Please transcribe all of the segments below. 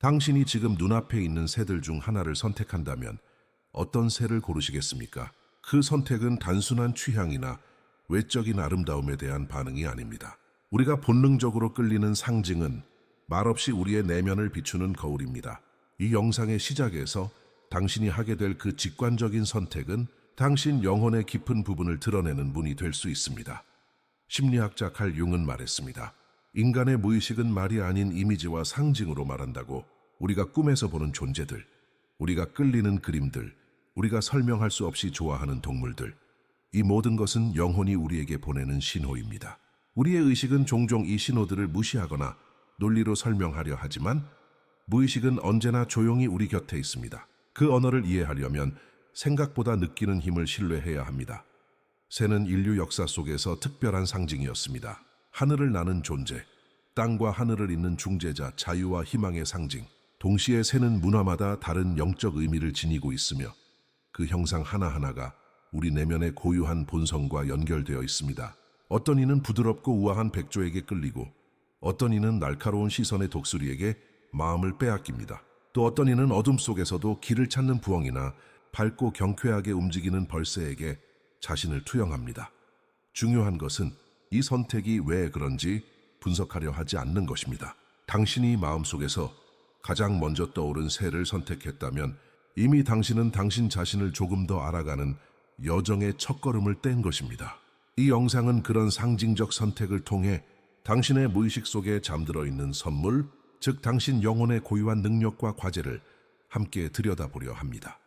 당신이 지금 눈앞에 있는 새들 중 하나를 선택한다면 어떤 새를 고르시겠습니까? 그 선택은 단순한 취향이나 외적인 아름다움에 대한 반응이 아닙니다. 우리가 본능적으로 끌리는 상징은 말없이 우리의 내면을 비추는 거울입니다. 이 영상의 시작에서 당신이 하게 될 그 직관적인 선택은 당신 영혼의 깊은 부분을 드러내는 문이 될 수 있습니다. 심리학자 칼 융은 말했습니다. 인간의 무의식은 말이 아닌 이미지와 상징으로 말한다고. 우리가 꿈에서 보는 존재들, 우리가 끌리는 그림들, 우리가 설명할 수 없이 좋아하는 동물들, 이 모든 것은 영혼이 우리에게 보내는 신호입니다. 우리의 의식은 종종 이 신호들을 무시하거나 논리로 설명하려 하지만 무의식은 언제나 조용히 우리 곁에 있습니다. 그 언어를 이해하려면 생각보다 느끼는 힘을 신뢰해야 합니다. 새는 인류 역사 속에서 특별한 상징이었습니다. 하늘을 나는 존재, 땅과 하늘을 잇는 중재자, 자유와 희망의 상징. 동시에 새는 문화마다 다른 영적 의미를 지니고 있으며 그 형상 하나하나가 우리 내면의 고유한 본성과 연결되어 있습니다. 어떤 이는 부드럽고 우아한 백조에게 끌리고 어떤 이는 날카로운 시선의 독수리에게 마음을 빼앗깁니다. 또 어떤 이는 어둠 속에서도 길을 찾는 부엉이나 밝고 경쾌하게 움직이는 벌새에게 자신을 투영합니다. 중요한 것은 이 선택이 왜 그런지 분석하려 하지 않는 것입니다. 당신이 마음속에서 가장 먼저 떠오른 새를 선택했다면 이미 당신은 당신 자신을 조금 더 알아가는 여정의 첫걸음을 뗀 것입니다. 이 영상은 그런 상징적 선택을 통해 당신의 무의식 속에 잠들어 있는 선물, 즉 당신 영혼의 고유한 능력과 과제를 함께 들여다보려 합니다.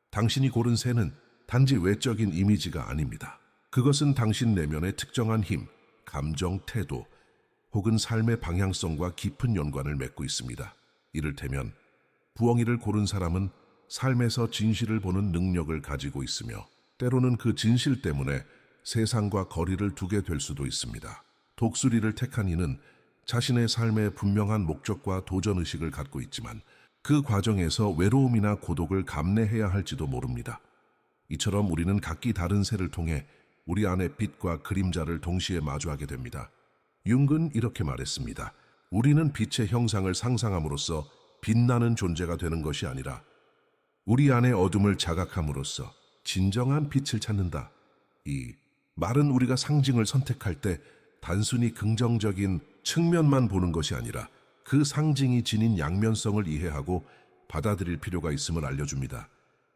당신이 고른 새는 단지 외적인 이미지가 아닙니다. 그것은 당신 내면의 특정한 힘, 감정, 태도, 혹은 삶의 방향성과 깊은 연관을 맺고 있습니다. 이를테면 부엉이를 고른 사람은 삶에서 진실을 보는 능력을 가지고 있으며 때로는 그 진실 때문에 세상과 거리를 두게 될 수도 있습니다. 독수리를 택한 이는 자신의 삶에 분명한 목적과 도전의식을 갖고 있지만 그 과정에서 외로움이나 고독을 감내해야 할지도 모릅니다. 이처럼 우리는 각기 다른 새를 통해 우리 안의 빛과 그림자를 동시에 마주하게 됩니다. 융은 이렇게 말했습니다. 우리는 빛의 형상을 상상함으로써 빛나는 존재가 되는 것이 아니라 우리 안의 어둠을 자각함으로써 진정한 빛을 찾는다. 이 말은 우리가 상징을 선택할 때 단순히 긍정적인 측면만 보는 것이 아니라 그 상징이 지닌 양면성을 이해하고 받아들일 필요가 있음을 알려줍니다.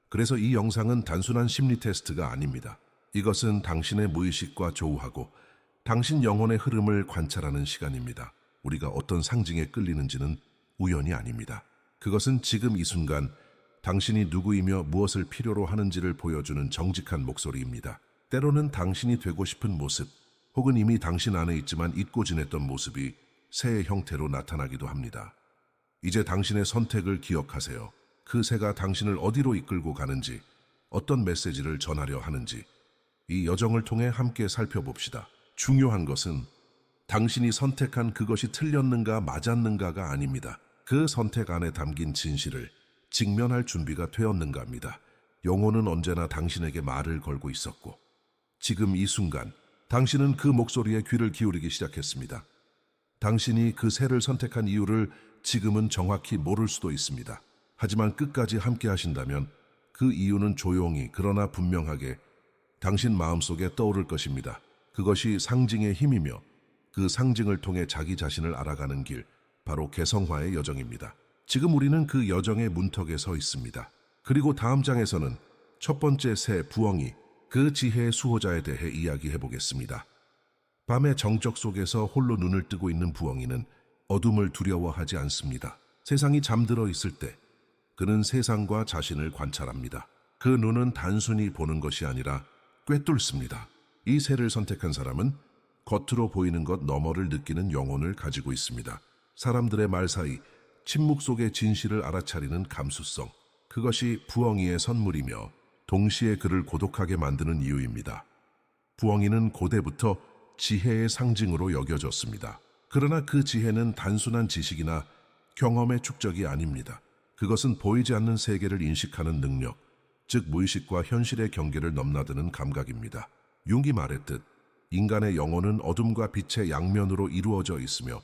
그래서 이 영상은 단순한 심리 테스트가 아닙니다. 이것은 당신의 무의식과 조우하고 당신 영혼의 흐름을 관찰하는 시간입니다. 우리가 어떤 상징에 끌리는지는 우연이 아닙니다. 그것은 지금 이 순간 당신이 누구이며 무엇을 필요로 하는지를 보여주는 정직한 목소리입니다. 때로는 당신이 되고 싶은 모습, 혹은 이미 당신 안에 있지만 잊고 지냈던 모습이 새의 형태로 나타나기도 합니다. 이제 당신의 선택을 기억하세요. 그 새가 당신을 어디로 이끌고 가는지, 어떤 메시지를 전하려 하는지, 이 여정을 통해 함께 살펴봅시다. 중요한 것은 당신이 선택한 그것이 틀렸는가 맞았는가가 아닙니다. 그 선택 안에 담긴 진실을 직면할 준비가 되었는가입니다. 영혼은 언제나 당신에게 말을 걸고 있었고 지금 이 순간 당신은 그 목소리에 귀를 기울이기 시작했습니다. 당신이 그 새를 선택한 이유를 지금은 정확히 모를 수도 있습니다. 하지만 끝까지 함께 하신다면 그 이유는 조용히 그러나 분명하게 당신 마음속에 떠오를 것입니다. 그것이 상징의 힘이며 그 상징을 통해 자기 자신을 알아가는 길, 바로 개성화의 여정입니다. 지금 우리는 그 여정의 문턱에 서 있습니다. 그리고 다음 장에서는 첫 번째 새 부엉이, 그 지혜의 수호자에 대해 이야기해 보겠습니다. 밤의 정적 속에서 홀로 눈을 뜨고 있는 부엉이는 어둠을 두려워하지 않습니다. 세상이 잠들어 있을 때 그는 세상과 자신을 관찰합니다. 그 눈은 단순히 보는 것이 아니라 꿰뚫습니다. 이 새를 선택한 사람은 겉으로 보이는 것 너머를 느끼는 영혼을 가지고 있습니다. 사람들의 말 사이 침묵 속의 진실을 알아차리는 감수성, 그것이 부엉이의 선물이며 동시에 그를 고독하게 만드는 이유입니다. 부엉이는 고대부터 지혜의 상징으로 여겨졌습니다. 그러나 그 지혜는 단순한 지식이나 경험의 축적이 아닙니다. 그것은 보이지 않는 세계를 인식하는 능력, 즉 무의식과 현실의 경계를 넘나드는 감각입니다. 융이 말했듯 인간의 영혼은 어둠과 빛의 양면으로 이루어져 있으며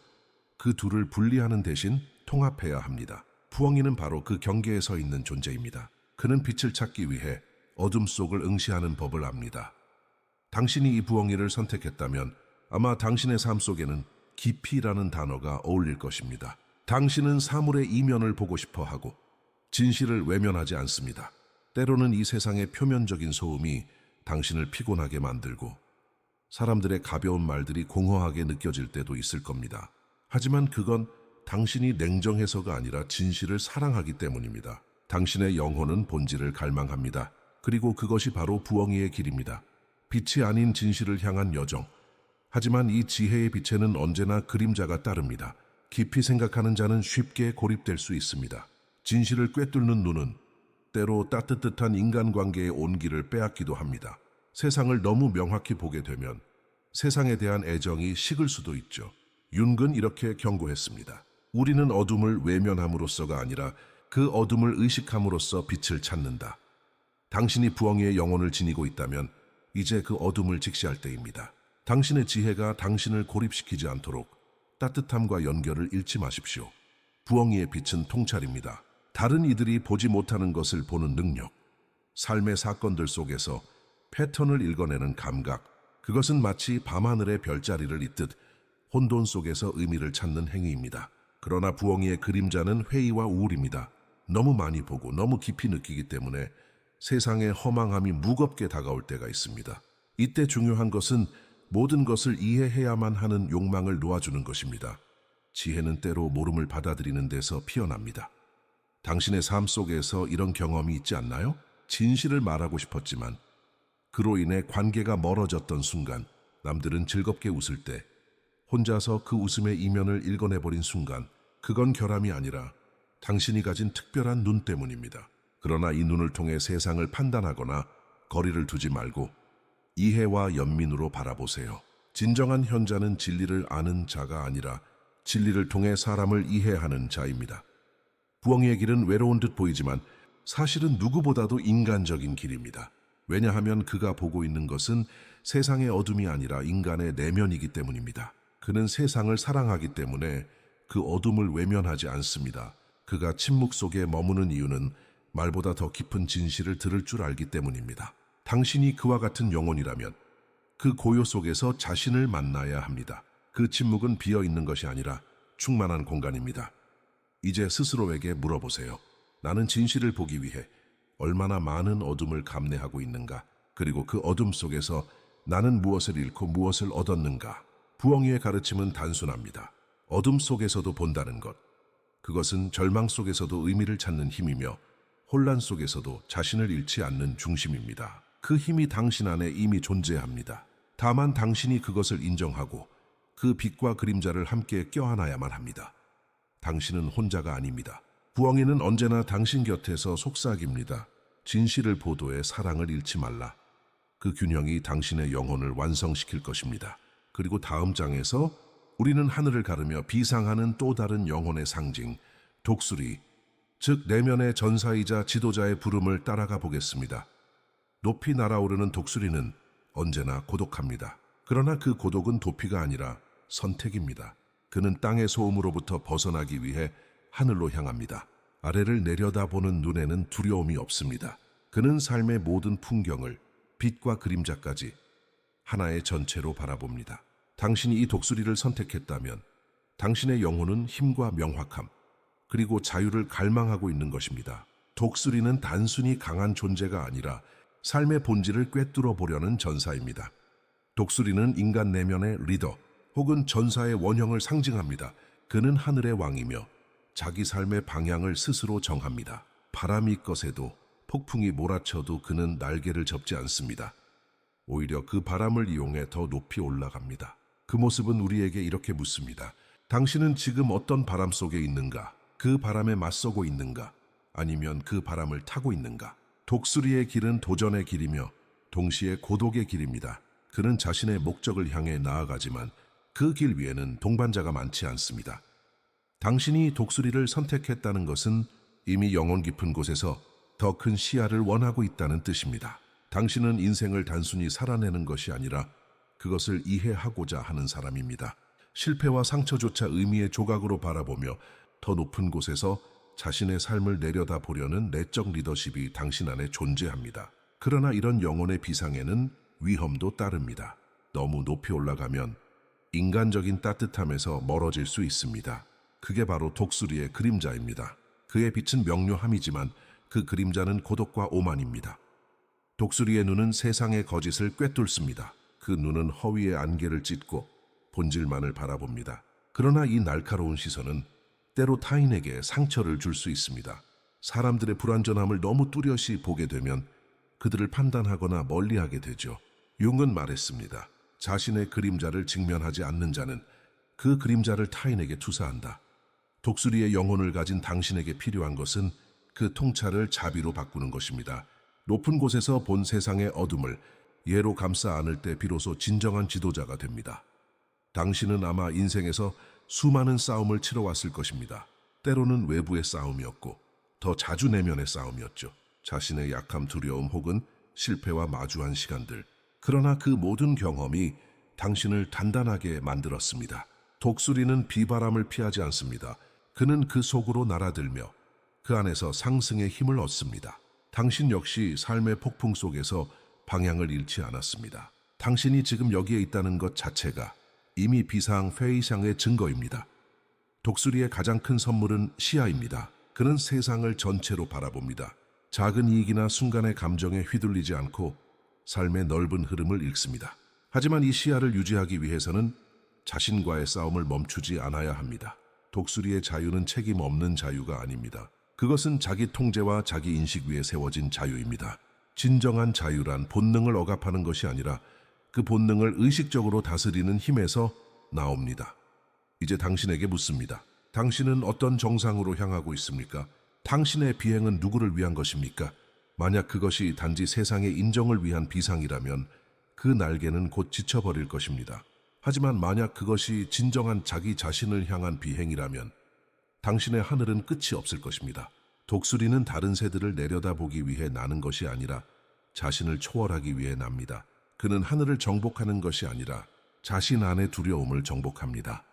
그 둘을 분리하는 대신 통합해야 합니다. 부엉이는 바로 그 경계에 서 있는 존재입니다. 그는 빛을 찾기 위해 어둠 속을 응시하는 법을 압니다. 당신이 이 부엉이를 선택했다면 아마 당신의 삶 속에는 깊이라는 단어가 어울릴 것입니다. 당신은 사물의 이면을 보고 싶어 하고 진실을 외면하지 않습니다. 때로는 이 세상의 표면적인 소음이 당신을 피곤하게 만들고 사람들의 가벼운 말들이 공허하게 느껴질 때도 있을 겁니다. 하지만 그건 당신이 냉정해서가 아니라 진실을 사랑하기 때문입니다. 당신의 영혼은 본질을 갈망합니다. 그리고 그것이 바로 부엉이의 길입니다. 빛이 아닌 진실을 향한 여정. 하지만 이 지혜의 빛에는 언제나 그림자가 따릅니다. 깊이 생각하는 자는 쉽게 고립될 수 있습니다. 진실을 꿰뚫는 눈은 때로 따뜻한 인간관계의 온기를 빼앗기도 합니다. 세상을 너무 명확히 보게 되면 세상에 대한 애정이 식을 수도 있죠. 윤근 이렇게 경고했습니다. 우리는 어둠을 외면함으로써가 아니라 그 어둠을 의식함으로써 빛을 찾는다. 당신이 부엉이의 영혼을 지니고 있다면 이제 그 어둠을 직시할 때입니다. 당신의 지혜가 당신을 고립시키지 않도록 따뜻함과 연결을 잃지 마십시오. 부엉이의 빛은 통찰입니다. 다른 이들이 보지 못하는 것을 보는 능력, 삶의 사건들 속에서 패턴을 읽어내는 감각, 그것은 마치 밤하늘의 별자리를 잇듯 혼돈 속에서 의미를 찾는 행위입니다. 그러나 부엉이의 그림자는 회의와 우울입니다. 너무 많이 보고 너무 깊이 느끼기 때문에 세상의 허망함이 무겁게 다가올 때가 있습니다. 이때 중요한 것은 모든 것을 이해해야만 하는 욕망을 놓아주는 것입니다. 지혜는 때로 모름을 받아들이는 데서 피어납니다. 당신의 삶 속에서 이런 경험이 있지 않나요? 진실을 말하고 싶었지만 그로 인해 관계가 멀어졌던 순간, 남들은 즐겁게 웃을 때 혼자서 그 웃음의 이면을 읽어내버린 순간, 그건 결함이 아니라 당신이 가진 특별한 눈 때문입니다. 그러나 이 눈을 통해 세상을 판단하거나 거리를 두지 말고 이해와 연민으로 바라보세요. 진정한 현자는 진리를 아는 자가 아니라 진리를 통해 사람을 이해하는 자입니다. 부엉이의 길은 외로운 듯 보이지만 사실은 누구보다도 인간적인 길입니다. 왜냐하면 그가 보고 있는 것은 세상의 어둠이 아니라 인간의 내면이기 때문입니다. 그는 세상을 사랑하기 때문에 그 어둠을 외면하지 않습니다. 그가 침묵 속에 머무는 이유는 말보다 더 깊은 진실을 들을 줄 알기 때문입니다. 당신이 그와 같은 영혼이라면 그 고요 속에서 자신을 만나야 합니다. 그 침묵은 비어있는 것이 아니라 충만한 공간입니다. 이제 스스로에게 물어보세요. 나는 진실을 보기 위해 얼마나 많은 어둠을 감내하고 있는가? 그리고 그 어둠 속에서 나는 무엇을 잃고 무엇을 얻었는가? 부엉이의 가르침은 단순합니다. 어둠 속에서도 본다는 것. 그것은 절망 속에서도 의미를 찾는 힘이며 혼란 속에서도 자신을 잃지 않는 중심입니다. 그 힘이 당신 안에 이미 존재합니다. 다만 당신이 그것을 인정하고 그 빛과 그림자를 함께 껴안아야만 합니다. 당신은 혼자가 아닙니다. 부엉이는 언제나 당신 곁에서 속삭입니다. 진실을 보도해 사랑을 잃지 말라. 그 균형이 당신의 영혼을 완성시킬 것입니다. 그리고 다음 장에서 우리는 하늘을 가르며 비상하는 또 다른 영혼의 상징, 독수리, 즉 내면의 전사이자 지도자의 부름을 따라가 보겠습니다. 높이 날아오르는 독수리는 언제나 고독합니다. 그러나 그 고독은 도피가 아니라 선택입니다. 그는 땅의 소음으로부터 벗어나기 위해 하늘로 향합니다. 아래를 내려다보는 눈에는 두려움이 없습니다. 그는 삶의 모든 풍경을 빛과 그림자까지 하나의 전체로 바라봅니다. 당신이 이 독수리를 선택했다면 당신의 영혼은 힘과 명확함, 그리고 자유를 갈망하고 있는 것입니다. 독수리는 단순히 강한 존재가 아니라 삶의 본질을 꿰뚫어 보려는 전사입니다. 독수리는 인간 내면의 리더 혹은 전사의 원형을 상징합니다. 그는 하늘의 왕이며 자기 삶의 방향을 스스로 정합니다. 바람이 거세도 폭풍이 몰아쳐도 그는 날개를 접지 않습니다. 오히려 그 바람을 이용해 더 높이 올라갑니다. 그 모습은 우리에게 이렇게 묻습니다. 당신은 지금 어떤 바람 속에 있는가? 그 바람에 맞서고 있는가? 아니면 그 바람을 타고 있는가? 독수리의 길은 도전의 길이며 동시에 고독의 길입니다. 그는 자신의 목적을 향해 나아가지만 그 길 위에는 동반자가 많지 않습니다. 당신이 독수리를 선택했다는 것은 이미 영혼 깊은 곳에서 더 큰 시야를 원하고 있다는 뜻입니다. 당신은 인생을 단순히 살아내는 것이 아니라 그것을 이해하고자 하는 사람입니다. 실패와 상처조차 의미의 조각으로 바라보며 더 높은 곳에서 자신의 삶을 내려다보려는 내적 리더십이 당신 안에 존재합니다. 그러나 이런 영혼의 비상에는 위험도 따릅니다. 너무 높이 올라가면 인간적인 따뜻함에서 멀어질 수 있습니다. 그게 바로 독수리의 그림자입니다. 그의 빛은 명료함이지만 그 그림자는 고독과 오만입니다. 독수리의 눈은 세상의 거짓을 꿰뚫습니다. 그 눈은 허위의 안개를 찢고 본질만을 바라봅니다. 그러나 이 날카로운 시선은 때로 타인에게 상처를 줄 수 있습니다. 사람들의 불완전함을 너무 뚜렷이 보게 되면 그들을 판단하거나 멀리하게 되죠. 융은 말했습니다. 자신의 그림자를 직면하지 않는 자는 그 그림자를 타인에게 투사한다. 독수리의 영혼을 가진 당신에게 필요한 것은 그 통찰을 자비로 바꾸는 것입니다. 높은 곳에서 본 세상의 어둠을 예로 감싸 안을 때 비로소 진정한 지도자가 됩니다. 당신은 아마 인생에서 수많은 싸움을 치러왔을 것입니다. 때로는 외부의 싸움이었고 더 자주 내면의 싸움이었죠. 자신의 약함, 두려움 혹은 실패와 마주한 시간들. 그러나 그 모든 경험이 당신을 단단하게 만들었습니다. 독수리는 비바람을 피하지 않습니다. 그는 그 속으로 날아들며 그 안에서 상승의 힘을 얻습니다. 당신 역시 삶의 폭풍 속에서 방향을 잃지 않았습니다. 당신이 지금 여기에 있다는 것 자체가 이미 비상 페이샹의 증거입니다. 독수리의 가장 큰 선물은 시야입니다. 그는 세상을 전체로 바라봅니다. 작은 이익이나 순간의 감정에 휘둘리지 않고 삶의 넓은 흐름을 읽습니다. 하지만 이 시야를 유지하기 위해서는 자신과의 싸움을 멈추지 않아야 합니다. 독수리의 자유는 책임 없는 자유가 아닙니다. 그것은 자기 통제와 자기 인식 위에 세워진 자유입니다. 진정한 자유란 본능을 억압하는 것이 아니라 그 본능을 의식적으로 다스리는 힘에서 나옵니다. 이제 당신에게 묻습니다. 당신은 어떤 정상으로 향하고 있습니까? 당신의 비행은 누구를 위한 것입니까? 만약 그것이 단지 세상의 인정을 위한 비상이라면 그 날개는 곧 지쳐버릴 것입니다. 하지만 만약 그것이 진정한 자기 자신을 향한 비행이라면 당신의 하늘은 끝이 없을 것입니다. 독수리는 다른 새들을 내려다보기 위해 나는 것이 아니라 자신을 초월하기 위해 납니다. 그는 하늘을 정복하는 것이 아니라 자신 안의 두려움을 정복합니다.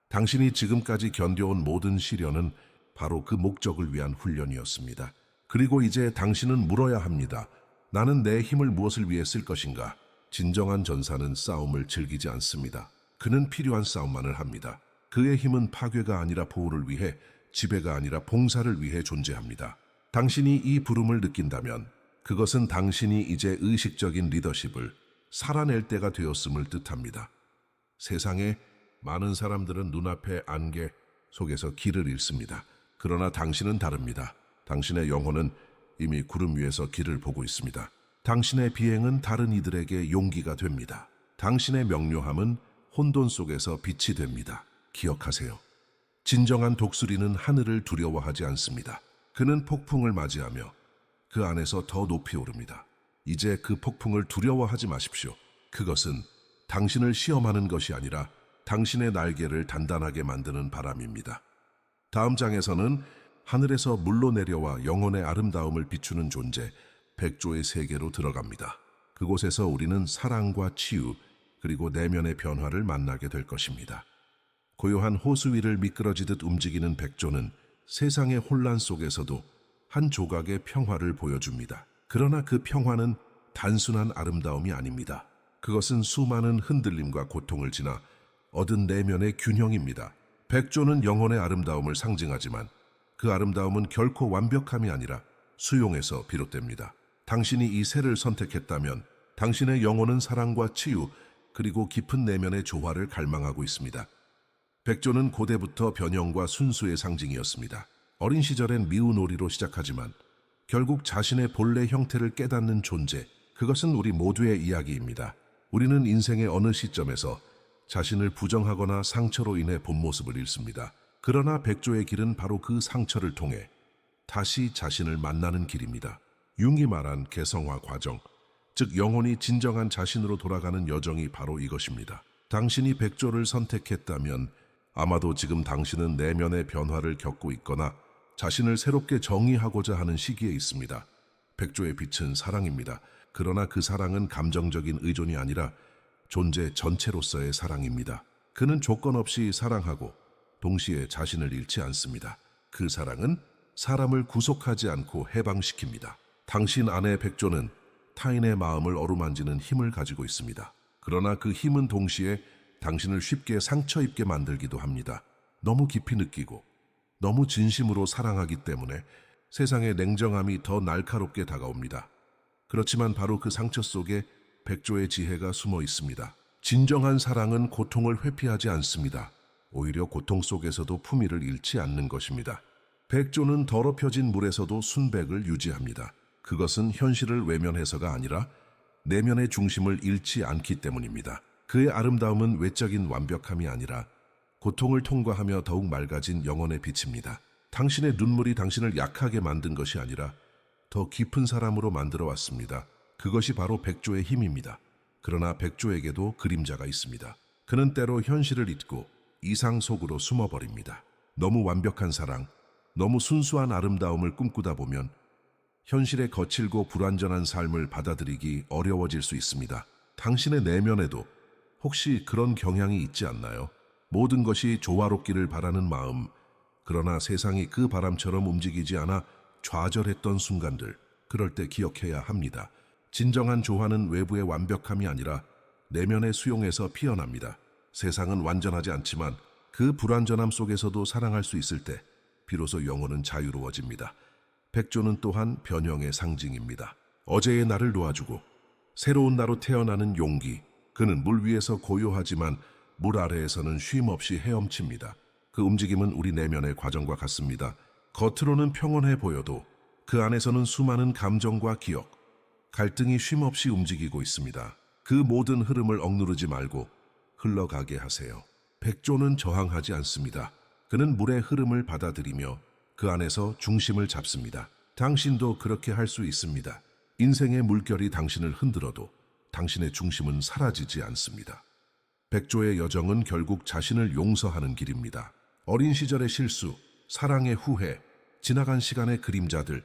당신이 지금까지 견뎌온 모든 시련은 바로 그 목적을 위한 훈련이었습니다. 그리고 이제 당신은 물어야 합니다. 나는 내 힘을 무엇을 위해 쓸 것인가? 진정한 전사는 싸움을 즐기지 않습니다. 그는 필요한 싸움만을 합니다. 그의 힘은 파괴가 아니라 보호를 위해, 지배가 아니라 봉사를 위해 존재합니다. 당신이 이 부름을 느낀다면 그것은 당신이 이제 의식적인 리더십을 살아낼 때가 되었음을 뜻합니다. 세상에 많은 사람들은 눈앞의 안개 속에서 길을 잃습니다. 그러나 당신은 다릅니다. 당신의 영혼은 이미 구름 위에서 길을 보고 있습니다. 당신의 비행은 다른 이들에게 용기가 됩니다. 당신의 명료함은 혼돈 속에서 빛이 됩니다. 기억하세요. 진정한 독수리는 하늘을 두려워하지 않습니다. 그는 폭풍을 맞이하며 그 안에서 더 높이 오릅니다. 이제 그 폭풍을 두려워하지 마십시오. 그것은 당신을 시험하는 것이 아니라 당신의 날개를 단단하게 만드는 바람입니다. 다음 장에서는 하늘에서 물로 내려와 영혼의 아름다움을 비추는 존재, 백조의 세계로 들어갑니다. 그곳에서 우리는 사랑과 치유, 그리고 내면의 변화를 만나게 될 것입니다. 고요한 호수 위를 미끄러지듯 움직이는 백조는 세상의 혼란 속에서도 한 조각의 평화를 보여줍니다. 그러나 그 평화는 단순한 아름다움이 아닙니다. 그것은 수많은 흔들림과 고통을 지나 얻은 내면의 균형입니다. 백조는 영혼의 아름다움을 상징하지만 그 아름다움은 결코 완벽함이 아니라 수용에서 비롯됩니다. 당신이 이 새를 선택했다면 당신의 영혼은 사랑과 치유, 그리고 깊은 내면의 조화를 갈망하고 있습니다. 백조는 고대부터 변형과 순수의 상징이었습니다. 어린 시절엔 미운 오리로 시작하지만 결국 자신의 본래 형태를 깨닫는 존재, 그것은 우리 모두의 이야기입니다. 우리는 인생의 어느 시점에서 자신을 부정하거나 상처로 인해 본 모습을 잃습니다. 그러나 백조의 길은 바로 그 상처를 통해 다시 자신을 만나는 길입니다. 융이 말한 개성화 과정, 즉 영혼이 진정한 자신으로 돌아가는 여정이 바로 이것입니다. 당신이 백조를 선택했다면 아마도 지금 당신은 내면의 변화를 겪고 있거나 자신을 새롭게 정의하고자 하는 시기에 있습니다. 백조의 빛은 사랑입니다. 그러나 그 사랑은 감정적인 의존이 아니라 존재 전체로서의 사랑입니다. 그는 조건 없이 사랑하고 동시에 자신을 잃지 않습니다. 그 사랑은 사람을 구속하지 않고 해방시킵니다. 당신 안의 백조는 타인의 마음을 어루만지는 힘을 가지고 있습니다. 그러나 그 힘은 동시에 당신을 쉽게 상처 입게 만들기도 합니다. 너무 깊이 느끼고 너무 진심으로 사랑하기 때문에 세상의 냉정함이 더 날카롭게 다가옵니다. 그렇지만 바로 그 상처 속에 백조의 지혜가 숨어 있습니다. 진정한 사랑은 고통을 회피하지 않습니다. 오히려 고통 속에서도 품위를 잃지 않는 것입니다. 백조는 더럽혀진 물에서도 순백을 유지합니다. 그것은 현실을 외면해서가 아니라 내면의 중심을 잃지 않기 때문입니다. 그의 아름다움은 외적인 완벽함이 아니라 고통을 통과하며 더욱 맑아진 영혼의 빛입니다. 당신의 눈물이 당신을 약하게 만든 것이 아니라 더 깊은 사람으로 만들어 왔습니다. 그것이 바로 백조의 힘입니다. 그러나 백조에게도 그림자가 있습니다. 그는 때로 현실을 잊고 이상 속으로 숨어버립니다. 너무 완벽한 사랑, 너무 순수한 아름다움을 꿈꾸다 보면 현실의 거칠고 불완전한 삶을 받아들이기 어려워질 수 있습니다. 당신의 내면에도 혹시 그런 경향이 있지 않나요? 모든 것이 조화롭기를 바라는 마음, 그러나 세상이 그 바람처럼 움직이지 않아 좌절했던 순간들, 그럴 때 기억해야 합니다. 진정한 조화는 외부의 완벽함이 아니라 내면의 수용에서 피어납니다. 세상은 완전하지 않지만 그 불완전함 속에서도 사랑할 수 있을 때 비로소 영혼은 자유로워집니다. 백조는 또한 변형의 상징입니다. 어제의 나를 놓아주고 새로운 나로 태어나는 용기. 그는 물 위에서 고요하지만 물 아래에서는 쉼없이 헤엄칩니다. 그 움직임은 우리 내면의 과정과 같습니다. 겉으로는 평온해 보여도 그 안에서는 수많은 감정과 기억, 갈등이 쉼없이 움직이고 있습니다. 그 모든 흐름을 억누르지 말고 흘러가게 하세요. 백조는 저항하지 않습니다. 그는 물의 흐름을 받아들이며 그 안에서 중심을 잡습니다. 당신도 그렇게 할 수 있습니다. 인생의 물결이 당신을 흔들어도 당신의 중심은 사라지지 않습니다. 백조의 여정은 결국 자신을 용서하는 길입니다. 어린 시절의 실수, 사랑의 후회, 지나간 시간의 그림자들,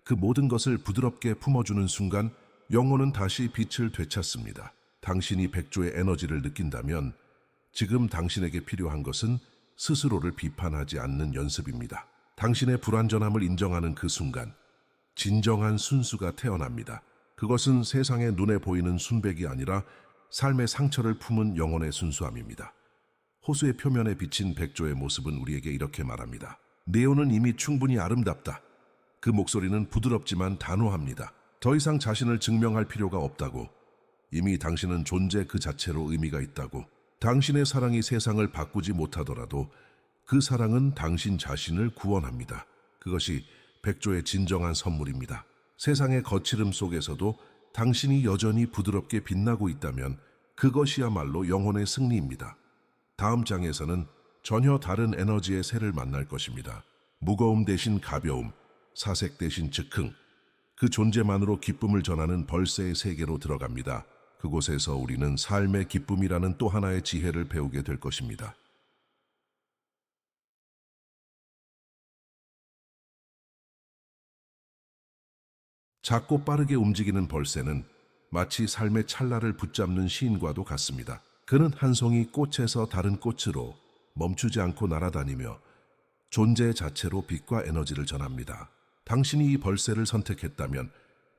그 모든 것을 부드럽게 품어주는 순간 영혼은 다시 빛을 되찾습니다. 당신이 백조의 에너지를 느낀다면 지금 당신에게 필요한 것은 스스로를 비판하지 않는 연습입니다. 당신의 불완전함을 인정하는 그 순간 진정한 순수가 태어납니다. 그것은 세상의 눈에 보이는 순백이 아니라 삶의 상처를 품은 영혼의 순수함입니다. 호수의 표면에 비친 백조의 모습은 우리에게 이렇게 말합니다. 네오는 이미 충분히 아름답다. 그 목소리는 부드럽지만 단호합니다. 더 이상 자신을 증명할 필요가 없다고. 이미 당신은 존재 그 자체로 의미가 있다고. 당신의 사랑이 세상을 바꾸지 못하더라도 그 사랑은 당신 자신을 구원합니다. 그것이 백조의 진정한 선물입니다. 세상의 거칠음 속에서도 당신이 여전히 부드럽게 빛나고 있다면 그것이야말로 영혼의 승리입니다. 다음 장에서는 전혀 다른 에너지의 새를 만날 것입니다. 무거움 대신 가벼움, 사색 대신 즉흥, 그 존재만으로 기쁨을 전하는 벌새의 세계로 들어갑니다. 그곳에서 우리는 삶의 기쁨이라는 또 하나의 지혜를 배우게 될 것입니다. 작고 빠르게 움직이는 벌새는 마치 삶의 찰나를 붙잡는 시인과도 같습니다. 그는 한 송이 꽃에서 다른 꽃으로 멈추지 않고 날아다니며 존재 자체로 빛과 에너지를 전합니다. 당신이 이 벌새를 선택했다면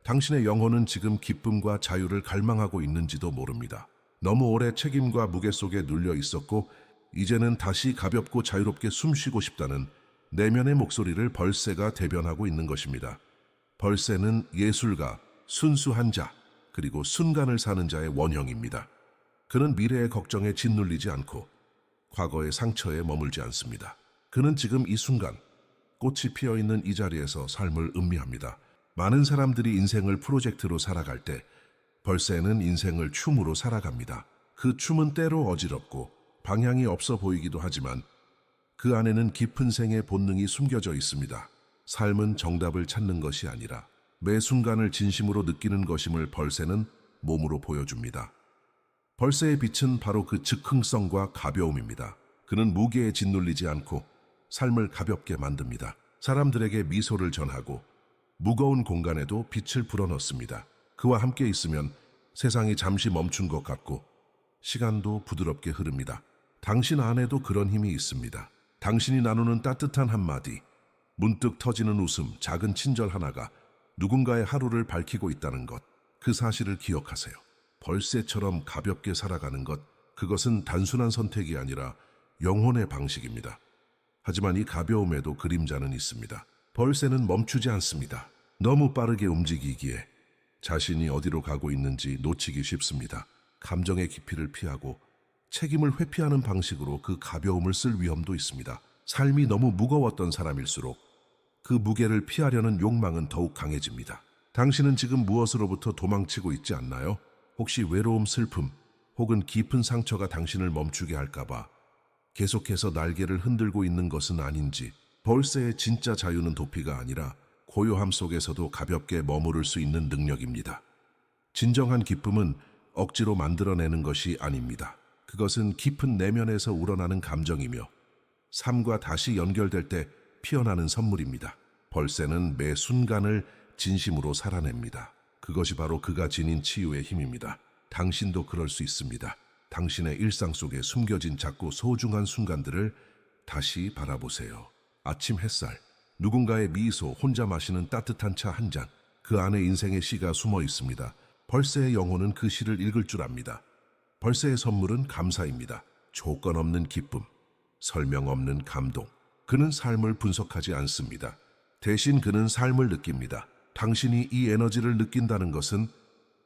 당신의 영혼은 지금 기쁨과 자유를 갈망하고 있는지도 모릅니다. 너무 오래 책임과 무게 속에 눌려 있었고 이제는 다시 가볍고 자유롭게 숨쉬고 싶다는 내면의 목소리를 벌새가 대변하고 있는 것입니다. 벌새는 예술가, 순수한 자, 그리고 순간을 사는 자의 원형입니다. 그는 미래의 걱정에 짓눌리지 않고 과거의 상처에 머물지 않습니다. 그는 지금 이 순간 꽃이 피어있는 이 자리에서 삶을 음미합니다. 많은 사람들이 인생을 프로젝트로 살아갈 때 벌새는 인생을 춤으로 살아갑니다. 그 춤은 때로 어지럽고 방향이 없어 보이기도 하지만 그 안에는 깊은 생의 본능이 숨겨져 있습니다. 삶은 정답을 찾는 것이 아니라 매 순간을 진심으로 느끼는 것임을 벌새는 몸으로 보여줍니다. 벌새의 빛은 바로 그 즉흥성과 가벼움입니다. 그는 무게에 짓눌리지 않고 삶을 가볍게 만듭니다. 사람들에게 미소를 전하고 무거운 공간에도 빛을 불어넣습니다. 그와 함께 있으면 세상이 잠시 멈춘 것 같고 시간도 부드럽게 흐릅니다. 당신 안에도 그런 힘이 있습니다. 당신이 나누는 따뜻한 한마디, 문득 터지는 웃음, 작은 친절 하나가 누군가의 하루를 밝히고 있다는 것, 그 사실을 기억하세요. 벌새처럼 가볍게 살아가는 것, 그것은 단순한 선택이 아니라 영혼의 방식입니다. 하지만 이 가벼움에도 그림자는 있습니다. 벌새는 멈추지 않습니다. 너무 빠르게 움직이기에 자신이 어디로 가고 있는지 놓치기 쉽습니다. 감정의 깊이를 피하고 책임을 회피하는 방식으로 그 가벼움을 쓸 위험도 있습니다. 삶이 너무 무거웠던 사람일수록 그 무게를 피하려는 욕망은 더욱 강해집니다. 당신은 지금 무엇으로부터 도망치고 있지 않나요? 혹시 외로움, 슬픔, 혹은 깊은 상처가 당신을 멈추게 할까봐 계속해서 날개를 흔들고 있는 것은 아닌지. 벌새의 진짜 자유는 도피가 아니라 고요함 속에서도 가볍게 머무를 수 있는 능력입니다. 진정한 기쁨은 억지로 만들어내는 것이 아닙니다. 그것은 깊은 내면에서 우러나는 감정이며 삶과 다시 연결될 때 피어나는 선물입니다. 벌새는 매 순간을 진심으로 살아냅니다. 그것이 바로 그가 지닌 치유의 힘입니다. 당신도 그럴 수 있습니다. 당신의 일상 속에 숨겨진 작고 소중한 순간들을 다시 바라보세요. 아침 햇살, 누군가의 미소, 혼자 마시는 따뜻한 차 한 잔, 그 안에 인생의 시가 숨어 있습니다. 벌새의 영혼은 그 시를 읽을 줄 압니다. 벌새의 선물은 감사입니다. 조건 없는 기쁨, 설명 없는 감동. 그는 삶을 분석하지 않습니다. 대신 그는 삶을 느낍니다. 당신이 이 에너지를 느낀다는 것은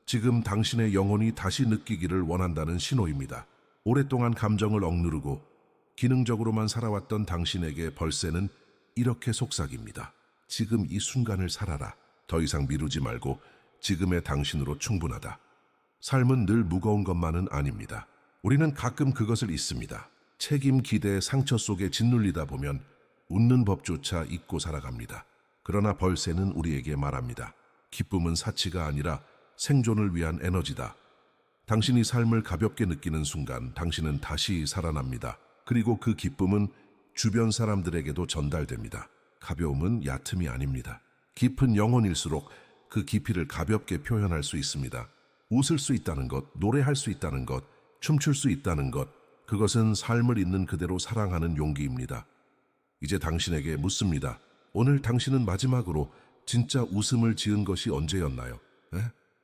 지금 당신의 영혼이 다시 느끼기를 원한다는 신호입니다. 오랫동안 감정을 억누르고 기능적으로만 살아왔던 당신에게 벌새는 이렇게 속삭입니다. 지금 이 순간을 살아라. 더 이상 미루지 말고 지금의 당신으로 충분하다. 삶은 늘 무거운 것만은 아닙니다. 우리는 가끔 그것을 잊습니다. 책임, 기대, 상처 속에 짓눌리다 보면 웃는 법조차 잊고 살아갑니다. 그러나 벌새는 우리에게 말합니다. 기쁨은 사치가 아니라 생존을 위한 에너지다. 당신이 삶을 가볍게 느끼는 순간 당신은 다시 살아납니다. 그리고 그 기쁨은 주변 사람들에게도 전달됩니다. 가벼움은 얕음이 아닙니다. 깊은 영혼일수록 그 깊이를 가볍게 표현할 수 있습니다. 웃을 수 있다는 것, 노래할 수 있다는 것, 춤출 수 있다는 것, 그것은 삶을 있는 그대로 사랑하는 용기입니다. 이제 당신에게 묻습니다. 오늘 당신은 마지막으로 진짜 웃음을 지은 것이 언제였나요?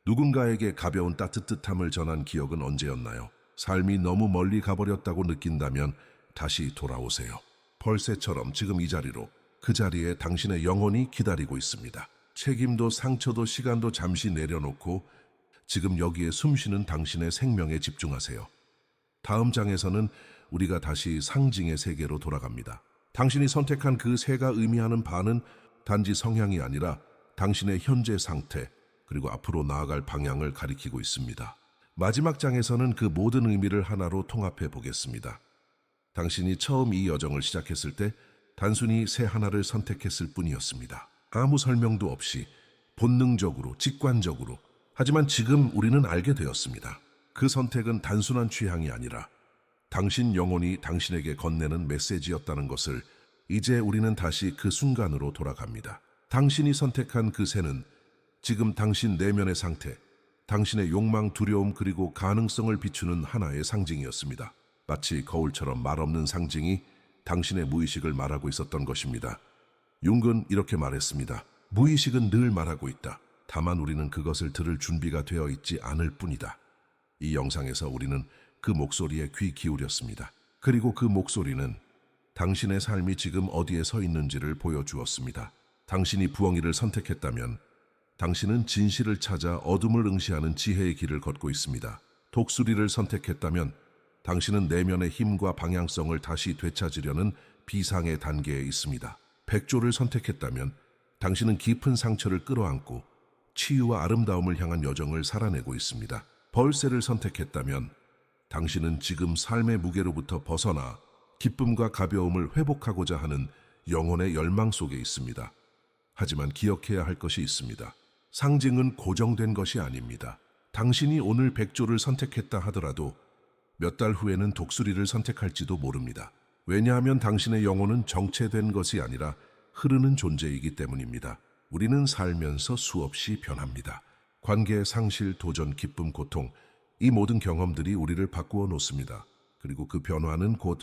누군가에게 가벼운 따뜻함을 전한 기억은 언제였나요? 삶이 너무 멀리 가버렸다고 느낀다면 다시 돌아오세요. 벌새처럼 지금 이 자리로, 그 자리에 당신의 영혼이 기다리고 있습니다. 책임도 상처도 시간도 잠시 내려놓고 지금 여기에 숨쉬는 당신의 생명에 집중하세요. 다음 장에서는 우리가 다시 상징의 세계로 돌아갑니다. 당신이 선택한 그 새가 의미하는 바는 단지 성향이 아니라 당신의 현재 상태, 그리고 앞으로 나아갈 방향을 가리키고 있습니다. 마지막 장에서는 그 모든 의미를 하나로 통합해 보겠습니다. 당신이 처음 이 여정을 시작했을 때 단순히 새 하나를 선택했을 뿐이었습니다. 아무 설명도 없이 본능적으로, 직관적으로. 하지만 지금 우리는 알게 되었습니다. 그 선택은 단순한 취향이 아니라 당신 영혼이 당신에게 건네는 메시지였다는 것을. 이제 우리는 다시 그 순간으로 돌아갑니다. 당신이 선택한 그 새는 지금 당신 내면의 상태, 당신의 욕망, 두려움 그리고 가능성을 비추는 하나의 상징이었습니다. 마치 거울처럼 말없는 상징이 당신의 무의식을 말하고 있었던 것입니다. 융은 이렇게 말했습니다. 무의식은 늘 말하고 있다. 다만 우리는 그것을 들을 준비가 되어 있지 않을 뿐이다. 이 영상에서 우리는 그 목소리에 귀 기울였습니다. 그리고 그 목소리는 당신의 삶이 지금 어디에 서 있는지를 보여주었습니다. 당신이 부엉이를 선택했다면 당신은 진실을 찾아 어둠을 응시하는 지혜의 길을 걷고 있습니다. 독수리를 선택했다면 당신은 내면의 힘과 방향성을 다시 되찾으려는 비상의 단계에 있습니다. 백조를 선택했다면 당신은 깊은 상처를 끌어안고 치유와 아름다움을 향한 여정을 살아내고 있습니다. 벌새를 선택했다면 당신은 지금 삶의 무게로부터 벗어나 기쁨과 가벼움을 회복하고자 하는 영혼의 열망 속에 있습니다. 하지만 기억해야 할 것이 있습니다. 상징은 고정된 것이 아닙니다. 당신이 오늘 백조를 선택했다 하더라도 몇 달 후에는 독수리를 선택할지도 모릅니다. 왜냐하면 당신의 영혼은 정체된 것이 아니라 흐르는 존재이기 때문입니다. 우리는 살면서 수없이 변합니다. 관계, 상실, 도전, 기쁨, 고통, 이 모든 경험들이 우리를 바꾸어 놓습니다. 그리고 그 변화는 곧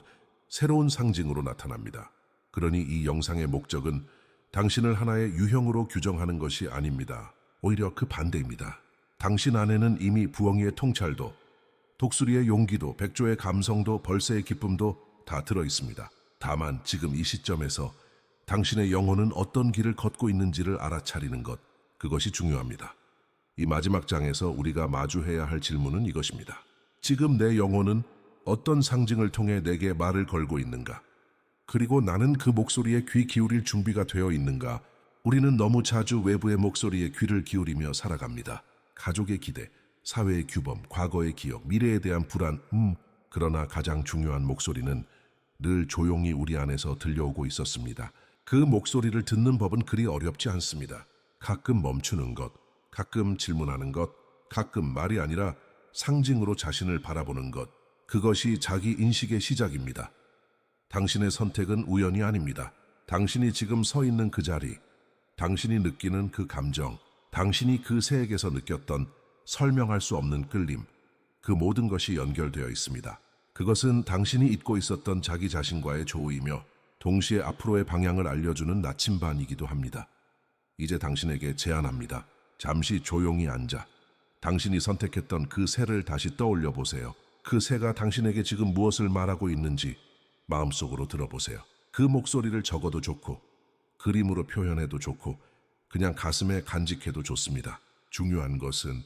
새로운 상징으로 나타납니다. 그러니 이 영상의 목적은 당신을 하나의 유형으로 규정하는 것이 아닙니다. 오히려 그 반대입니다. 당신 안에는 이미 부엉이의 통찰도, 독수리의 용기도, 백조의 감성도, 벌새의 기쁨도 다 들어 있습니다. 다만 지금 이 시점에서 당신의 영혼은 어떤 길을 걷고 있는지를 알아차리는 것, 그것이 중요합니다. 이 마지막 장에서 우리가 마주해야 할 질문은 이것입니다. 지금 내 영혼은 어떤 상징을 통해 내게 말을 걸고 있는가? 그리고 나는 그 목소리에 귀 기울일 준비가 되어 있는가? 우리는 너무 자주 외부의 목소리에 귀를 기울이며 살아갑니다. 가족의 기대, 사회의 규범, 과거의 기억, 미래에 대한 불안, 그러나 가장 중요한 목소리는 늘 조용히 우리 안에서 들려오고 있었습니다. 그 목소리를 듣는 법은 그리 어렵지 않습니다. 가끔 멈추는 것, 가끔 질문하는 것, 가끔 말이 아니라 상징으로 자신을 바라보는 것, 그것이 자기 인식의 시작입니다. 당신의 선택은 우연이 아닙니다. 당신이 지금 서 있는 그 자리, 당신이 느끼는 그 감정, 당신이 그 새에게서 느꼈던 설명할 수 없는 끌림, 그 모든 것이 연결되어 있습니다. 그것은 당신이 잊고 있었던 자기 자신과의 조우이며 동시에 앞으로의 방향을 알려주는 나침반이기도 합니다. 이제 당신에게 제안합니다. 잠시 조용히 앉아 당신이 선택했던 그 새를 다시 떠올려 보세요. 그 새가 당신에게 지금 무엇을 말하고 있는지 마음속으로 들어보세요. 그 목소리를 적어도 좋고 그림으로 표현해도 좋고 그냥 가슴에 간직해도 좋습니다. 중요한 것은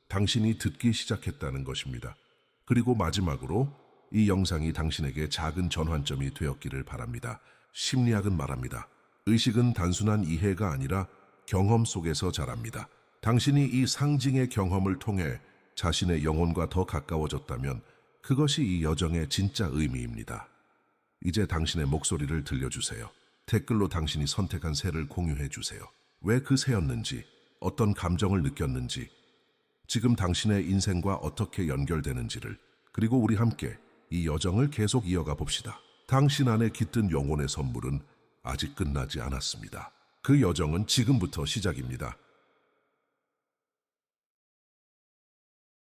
당신이 듣기 시작했다는 것입니다. 그리고 마지막으로 이 영상이 당신에게 작은 전환점이 되었기를 바랍니다. 심리학은 말합니다. 의식은 단순한 이해가 아니라 경험 속에서 자랍니다. 당신이 이 상징의 경험을 통해 자신의 영혼과 더 가까워졌다면 그것이 이 여정의 진짜 의미입니다. 이제 당신의 목소리를 들려주세요. 댓글로 당신이 선택한 새를 공유해 주세요. 왜 그 새였는지, 어떤 감정을 느꼈는지, 지금 당신의 인생과 어떻게 연결되는지를, 그리고 우리 함께 이 여정을 계속 이어가 봅시다. 당신 안에 깃든 영혼의 선물은 아직 끝나지 않았습니다. 그 여정은 지금부터 시작입니다.